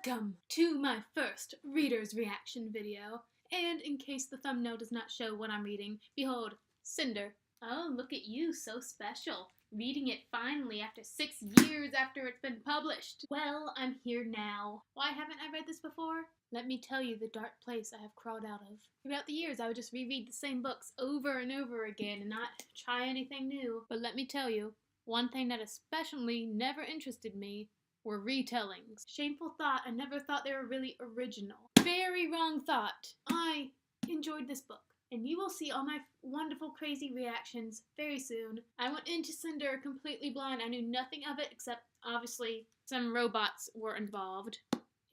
Welcome to my first reader's reaction video, and in case the thumbnail does not show what I'm reading, behold, Cinder. Oh, look at you, so special. Reading it finally after 6 years after it's been published. Well, I'm here now. Why haven't I read this before? Let me tell you the dark place I have crawled out of. Throughout the years, I would just reread the same books over and over again and not try anything new. But let me tell you, one thing that especially never interested me were retellings. Shameful thought, I never thought they were really original. Very wrong thought. I enjoyed this book, and you will see all my wonderful crazy reactions very soon. I went into Cinder completely blind. I knew nothing of it except obviously some robots were involved.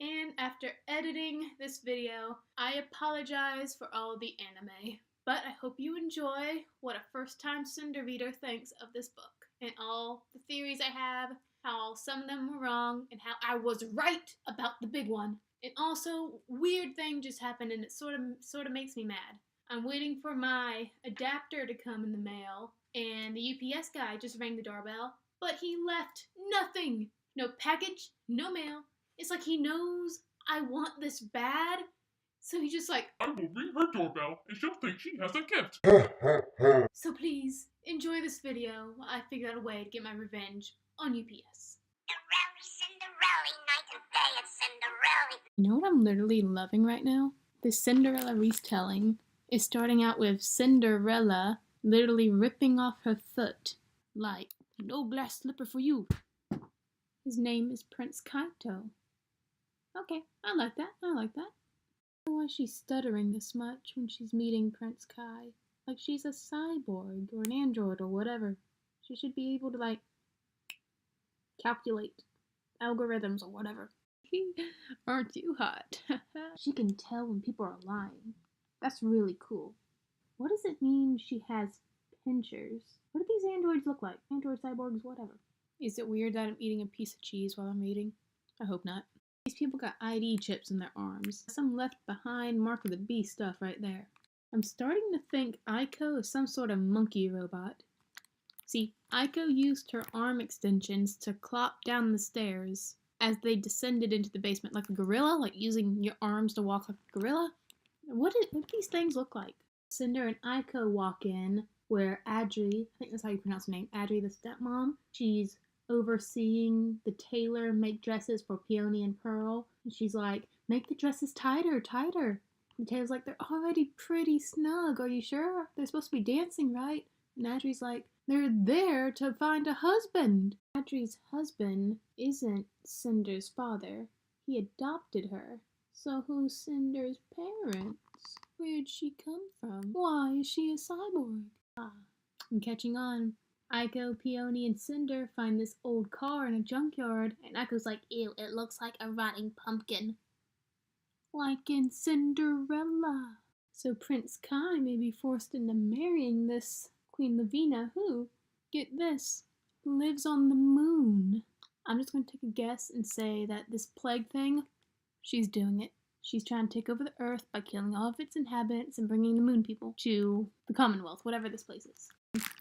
And after editing this video, I apologize for all the anime. But I hope you enjoy what a first-time Cinder reader thinks of this book and all the theories I have, how some of them were wrong, and how I was right about the big one. And also, weird thing just happened and it sort of makes me mad. I'm waiting for my adapter to come in the mail, and the UPS guy just rang the doorbell, but he left nothing. No package, no mail. It's like he knows I want this bad, so he's just like, I will ring her doorbell and she'll think she has a gift. So please, enjoy this video while I figure out a way to get my revenge on UPS. You know what I'm literally loving right now? The Cinderella retelling is starting out with Cinderella literally ripping off her foot like, no glass slipper for you. His name is Prince Kaito. Okay, I like that. I like that. I don't know why she's stuttering this much when she's meeting Prince Kai. Like she's a cyborg or an android or whatever. She should be able to like calculate algorithms or whatever. Aren't you hot? She can tell when people are lying. That's really cool. What does it mean she has pinchers? What do these androids look like? Android, cyborgs, whatever. Is it weird that I'm eating a piece of cheese while I'm reading? I hope not. These people got ID chips in their arms. Some left behind Mark of the Beast stuff right there. I'm starting to think Aiko is some sort of monkey robot. See, Aiko used her arm extensions to clop down the stairs as they descended into the basement like a gorilla, like using your arms to walk like a gorilla. What do these things look like? Cinder and Aiko walk in where Adri, I think that's how you pronounce her name, Adri the stepmom, she's overseeing the tailor make dresses for Peony and Pearl. And she's like, make the dresses tighter, tighter. And Taylor's like, they're already pretty snug. Are you sure? They're supposed to be dancing, right? And Adri's like, they're there to find a husband. Adri's husband isn't Cinder's father. He adopted her. So who's Cinder's parents? Where'd she come from? Why is she a cyborg? I'm catching on. Aiko, Peony, and Cinder find this old car in a junkyard, and Aiko's like, ew, it looks like a rotting pumpkin. Like in Cinderella. So Prince Kai may be forced into marrying this Queen Levana who, get this, lives on the moon. I'm just going to take a guess and say that this plague thing, she's doing it. She's trying to take over the earth by killing all of its inhabitants and bringing the moon people to the Commonwealth, whatever this place is.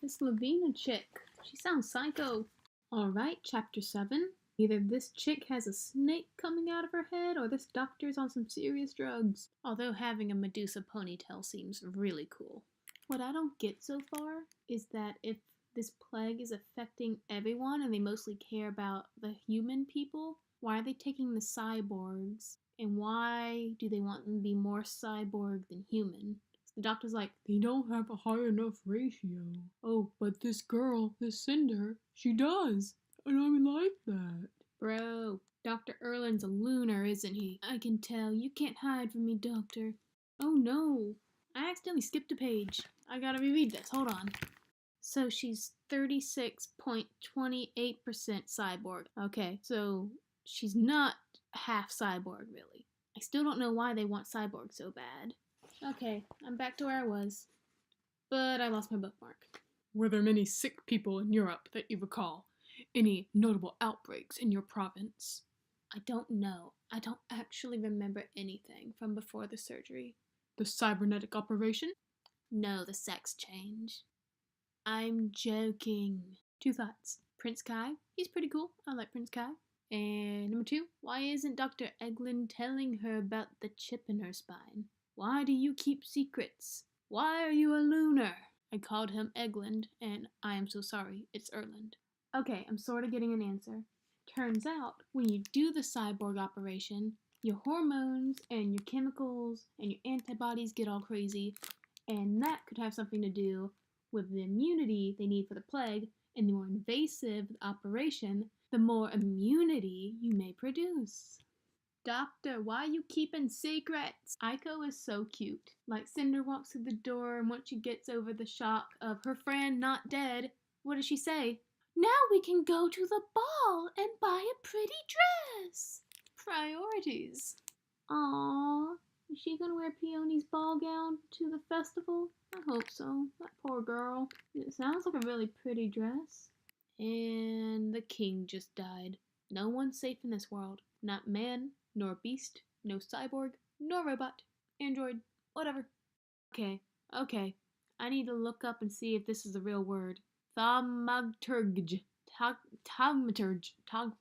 This Levana chick, she sounds psycho. Alright, chapter 7. Either this chick has a snake coming out of her head or this doctor's on some serious drugs. Although having a Medusa ponytail seems really cool. What I don't get so far is that if this plague is affecting everyone and they mostly care about the human people, why are they taking the cyborgs? And why do they want them to be more cyborg than human? The doctor's like, they don't have a high enough ratio. Oh, but this girl, this Cinder, she does. And I like that. Bro, Dr. Erlin's a lunar, isn't he? I can tell. You can't hide from me, Doctor. Oh no. I accidentally skipped a page. I gotta reread this. Hold on. So she's 36.28% cyborg. Okay, so she's not half cyborg, really. I still don't know why they want cyborg so bad. Okay, I'm back to where I was. But I lost my bookmark. Were there many sick people in Europe that you recall? Any notable outbreaks in your province? I don't know. I don't actually remember anything from before the surgery. The cybernetic operation? No, the sex change. I'm joking. 2 thoughts. Prince Kai, he's pretty cool. I like Prince Kai. And number 2, why isn't Dr. Eglin telling her about the chip in her spine? Why do you keep secrets? Why are you a lunar? I called him Eglin, and I am so sorry, it's Erland. Okay, I'm sort of getting an answer. Turns out, when you do the cyborg operation, your hormones and your chemicals and your antibodies get all crazy, and that could have something to do with the immunity they need for the plague, and the more invasive the operation, the more immunity you may produce. Doctor, why are you keeping secrets? Aiko is so cute. Like, Cinder walks through the door, and once she gets over the shock of her friend not dead, what does she say? Now we can go to the ball and buy a pretty dress. Priorities. Aww. Is she gonna wear Peony's ball gown to the festival? I hope so. That poor girl. It sounds like a really pretty dress. And the king just died. No one's safe in this world. Not man, nor beast, no cyborg, nor robot, android, whatever. Okay. I need to look up and see if this is a real word. Thaumaturge. Tugmaturge. Thau.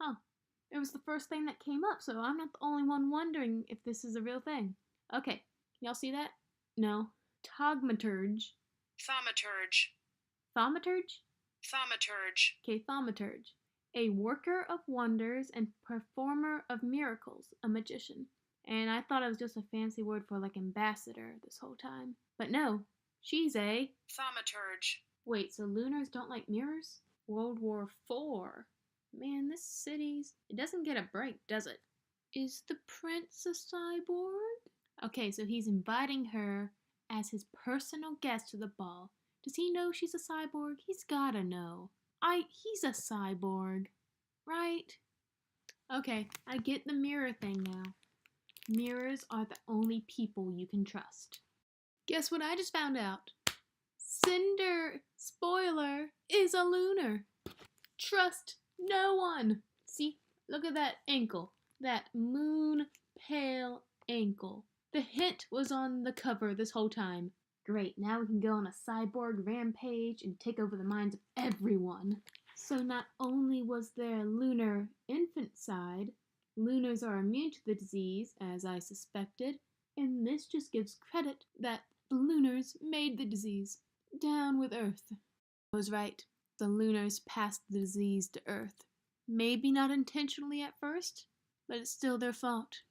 Huh. It was the first thing that came up, so I'm not the only one wondering if this is a real thing. Okay, y'all see that? No. Thaumaturge. Thaumaturge. Thaumaturge? Thaumaturge. Okay, thaumaturge. A worker of wonders and performer of miracles, a magician. And I thought it was just a fancy word for like ambassador this whole time. But no, she's a Thaumaturge. Wait, so lunars don't like mirrors? World War IV. Man, this city's... It doesn't get a break, does it? Is the prince a cyborg? Okay, so he's inviting her as his personal guest to the ball. Does he know she's a cyborg? He's gotta know. He's a cyborg, right? Okay, I get the mirror thing now. Mirrors are the only people you can trust. Guess what I just found out? Cinder, spoiler, is a lunar. Trust no one. See, look at that ankle. That moon pale ankle. The hint was on the cover this whole time. Great, now we can go on a cyborg rampage and take over the minds of everyone. So not only was there a lunar infant side, lunars are immune to the disease, as I suspected, and this just gives credit that the lunars made the disease. Down with Earth. I was right. The lunars passed the disease to Earth. Maybe not intentionally at first, but it's still their fault.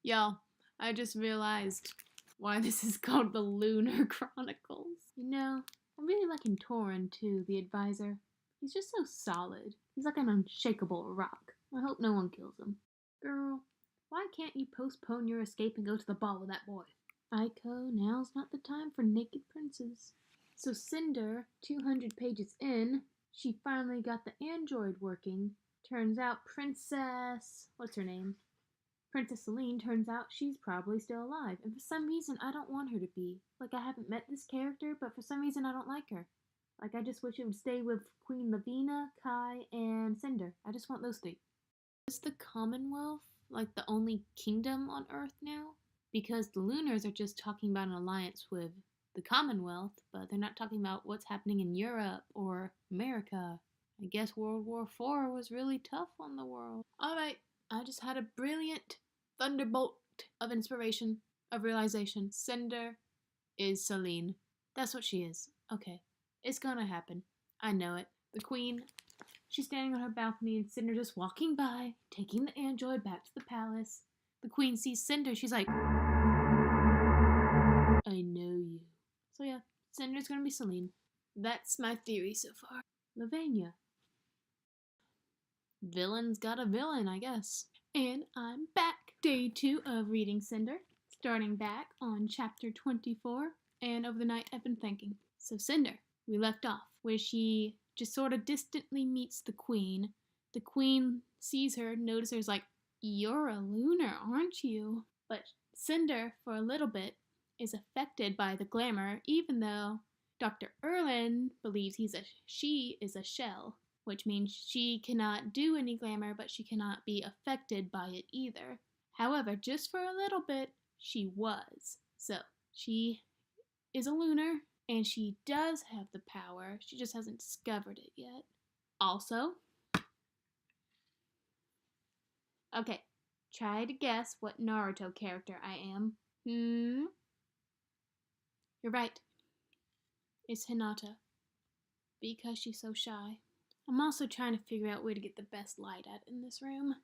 Y'all, I just realized why this is called the Lunar Chronicles. You know, I'm really liking Torin too, the advisor. He's just so solid. He's like an unshakable rock. I hope no one kills him. Girl, why can't you postpone your escape and go to the ball with that boy? Aiko, now's not the time for naked princes. So Cinder, 200 pages in, she finally got the android working. Turns out Princess... what's her name? Princess Celine, turns out she's probably still alive. And for some reason, I don't want her to be. Like, I haven't met this character, but for some reason, I don't like her. Like, I just wish it would stay with Queen Levana, Kai, and Cinder. I just want those 3. Is the Commonwealth, like, the only kingdom on Earth now? Because the Lunars are just talking about an alliance with the Commonwealth, but they're not talking about what's happening in Europe or America. I guess World War IV was really tough on the world. Alright, I just had a brilliant thunderbolt of inspiration, of realization. Cinder is Celine. That's what she is. Okay, it's gonna happen. I know it. The Queen, she's standing on her balcony and Cinder just walking by, taking the android back to the palace. The Queen sees Cinder, she's like, I know you. So yeah, Cinder's gonna be Celine. That's my theory so far. Levana. Villain's got a villain, I guess. And I'm back. Day 2 of reading Cinder. Starting back on chapter 24. And over the night I've been thinking. So Cinder, we left off, where she just sort of distantly meets the Queen. The Queen sees her, notices her, is like, you're a lunar, aren't you? But Cinder, for a little bit, is affected by the glamour, even though Dr. Erland believes she is a shell, which means she cannot do any glamour, but she cannot be affected by it either. However, just for a little bit, she was. So, she is a lunar, and she does have the power. She just hasn't discovered it yet. Also, okay, try to guess what Naruto character I am. You're right. It's Hinata. Because she's so shy. I'm also trying to figure out where to get the best light at in this room.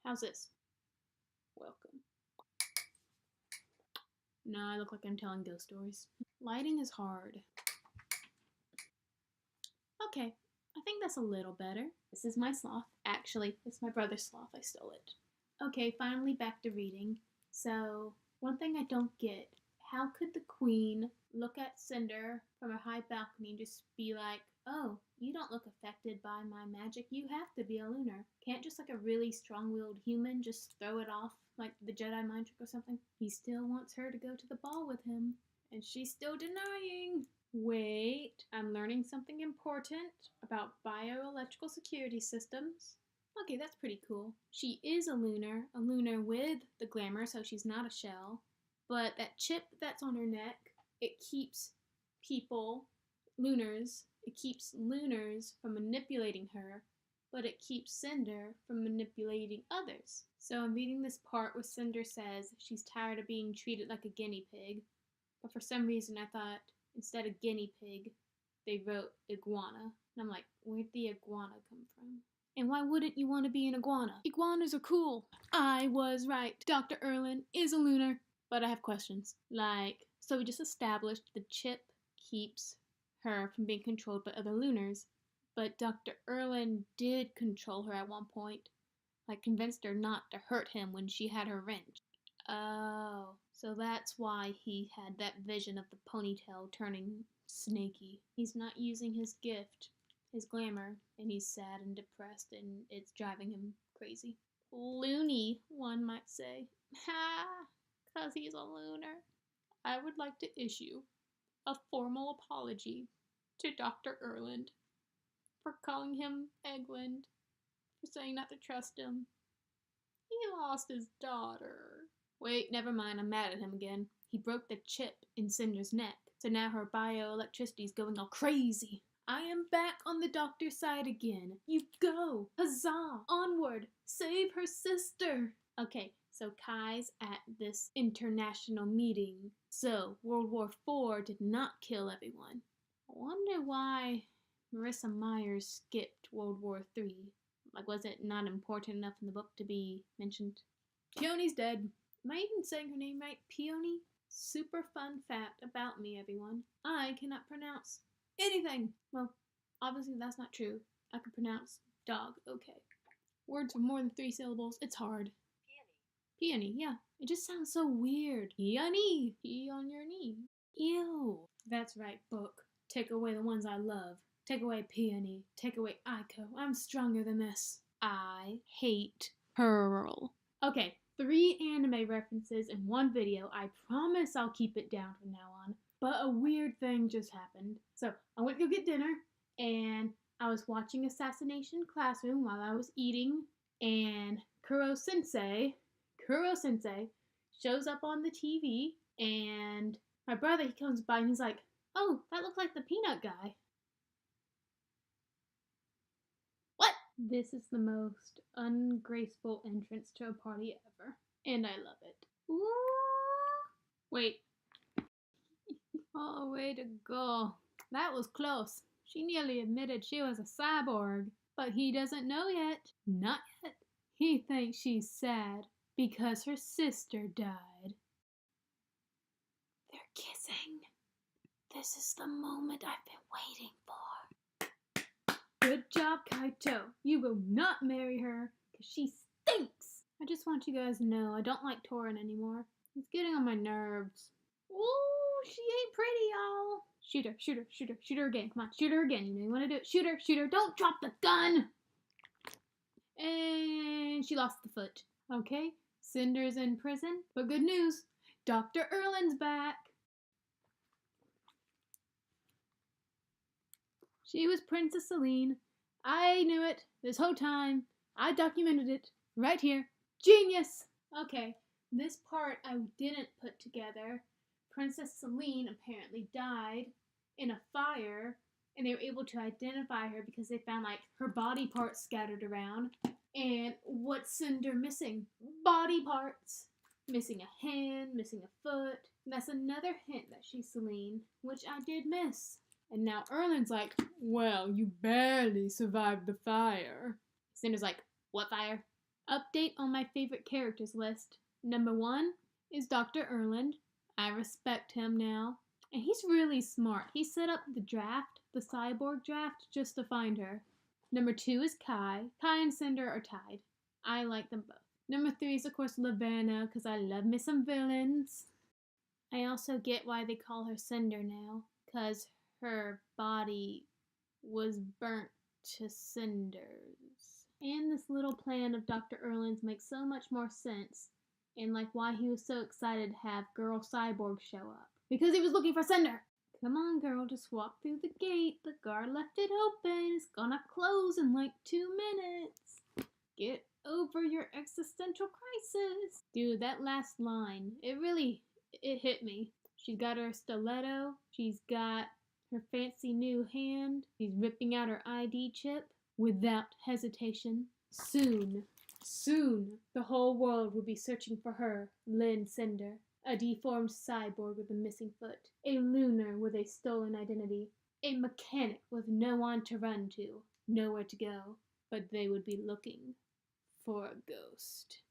How's this? Welcome. No, I look like I'm telling ghost stories. Lighting is hard. Okay, I think that's a little better. This is my sloth. Actually, it's my brother's sloth. I stole it. Okay, finally back to reading. So, one thing I don't get, how could the queen look at Cinder from a high balcony and just be like, oh, you don't look affected by my magic, you have to be a lunar. Can't just like a really strong-willed human just throw it off like the Jedi mind trick or something? He still wants her to go to the ball with him, and she's still denying. Wait, I'm learning something important about bioelectrical security systems. Okay, that's pretty cool. She is a lunar with the glamour, so she's not a shell. But that chip that's on her neck, it keeps lunars from manipulating her, but it keeps Cinder from manipulating others. So I'm reading this part where Cinder says she's tired of being treated like a guinea pig, but for some reason I thought instead of guinea pig, they wrote iguana. And I'm like, where'd the iguana come from? And why wouldn't you want to be an iguana? Iguanas are cool. I was right. Dr. Erlin is a lunar. But I have questions. So we just established the chip keeps her from being controlled by other lunars. But Dr. Erlin did control her at one point. Convinced her not to hurt him when she had her wrench. Oh, so that's why he had that vision of the ponytail turning snaky. He's not using his gift, his glamour, and he's sad and depressed, and it's driving him crazy. Loony, one might say. Ha! 'Cause he's a lunar. I would like to issue a formal apology to Dr. Erland for calling him Egland, for saying not to trust him. He lost his daughter. Wait, never mind, I'm mad at him again. He broke the chip in Cinder's neck, so now her bioelectricity's going all crazy. I am back on the doctor's side again. You go! Huzzah! Onward! Save her sister! Okay, so Kai's at this international meeting. So, World War IV did not kill everyone. I wonder why Marissa Myers skipped World War III. Was it not important enough in the book to be mentioned? Peony's dead. Am I even saying her name right? Peony? Super fun fact about me, everyone. I cannot pronounce anything. Well, obviously that's not true. I can pronounce dog okay. Words with more than 3 syllables, it's hard. Peony, yeah. It just sounds so weird. Peony. Pee on your knee. Ew. That's right, book. Take away the ones I love. Take away Peony. Take away Aiko. I'm stronger than this. I hate Pearl. Okay, 3 anime references in 1 video. I promise I'll keep it down from now on. But a weird thing just happened. So, I went to go get dinner, and I was watching Assassination Classroom while I was eating, and Kuro Sensei shows up on the TV, and my brother, he comes by and he's like, oh, that looks like the peanut guy. What? This is the most ungraceful entrance to a party ever, and I love it. Ooh. Wait. Oh, way to go. That was close. She nearly admitted she was a cyborg, but he doesn't know yet. Not yet. He thinks she's sad because her sister died. They're kissing. This is the moment I've been waiting for. Good job, Kaito. You will not marry her because she stinks. I just want you guys to know I don't like Torin anymore. He's getting on my nerves. Ooh, she ain't pretty, y'all. Shoot her, shoot her, shoot her, shoot her again. Come on, shoot her again. You know you want to do it. Shoot her, shoot her. Don't drop the gun. And she lost the foot. Okay, Cinder's in prison, but good news. Dr. Erlin's back. She was Princess Celine. I knew it this whole time. I documented it right here. Genius! Okay, this part I didn't put together. Princess Celine apparently died in a fire, and they were able to identify her because they found like her body parts scattered around. And what's Cinder missing? Body parts. Missing a hand, missing a foot. And that's another hint that she's Celine, which I did miss. And now Erlen's like, well, you barely survived the fire. Cinder's like, what fire? Update on my favorite characters list. Number 1 is Dr. Erland. I respect him now. And he's really smart. He set up the draft, the cyborg draft, just to find her. Number 2 is Kai. Kai and Cinder are tied. I like them both. Number 3 is, of course, Levana, because I love me some villains. I also get why they call her Cinder now, because her body was burnt to cinders. And this little plan of Dr. Erland's makes so much more sense, and like why he was so excited to have Girl Cyborg show up. Because he was looking for Cinder! Come on, girl, just walk through the gate. The guard left it open. It's gonna close in like 2 minutes. Get over your existential crisis. Dude, that last line, it hit me. She's got her stiletto. She's got her fancy new hand. She's ripping out her ID chip without hesitation. Soon, the whole world will be searching for her, Lynn Cinder. A deformed cyborg with a missing foot. A lunar with a stolen identity. A mechanic with no one to run to. Nowhere to go. But they would be looking for a ghost.